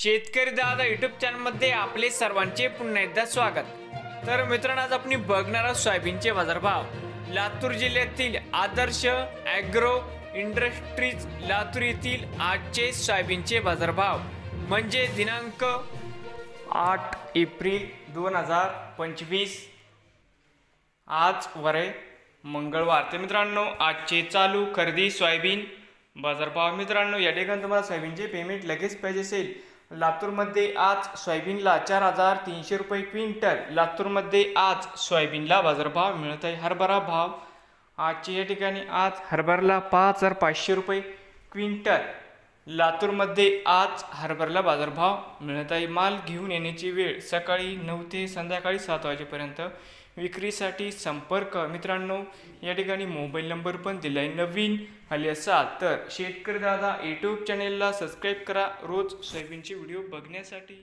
शेतकरी दादा यूट्यूब चॅनलमध्ये आपले सर्वांचे पुन्हा एकदा स्वागत। तर मित्रांनो, आज आपण बघणार आहोत सोयाबीनचे बाजारभाव। लातूर जिल्ह्यातील आदर्श ॲग्रो इंडस्ट्रीज लातूर येथील आजचे सोयाबीनचे बाजारभाव म्हणजे दिनांक 8 एप्रिल 2025, आज वारे मंगळवार। तर मित्रांनो, आजचे चालू खरेदी सोयाबीन बाजारभाव। मित्रांनो, या ठिकाणी तुम्हाला सोयाबीनचे पेमेंट लगेच पाहिजे असेल, लातूरमध्ये आज सोयाबीनला 4300 रुपये क्विंटल। लातूरमध्ये आज सोयाबीनला बाजारभाव मिळत आहे। हरभरा भाव आजचे या ठिकाणी आज हरभराला 5500 रुपये क्विंटल। लातूरमध्ये आज हरभराला बाजारभाव मिळत आहे। माल घेऊन येण्याची वेळ सकाळी 9 ते संध्याकाळी 7 वाजेपर्यंत। विक्रीसाठी संपर्क मित्रांनो, या ठिकाणी मोबाईल नंबर पण दिला आहे। नवीन आले असाल तर शेतकरी दादा यूट्यूब चॅनेलला सबस्क्राईब करा रोज सोयाबीनचे व्हिडिओ बघण्यासाठी।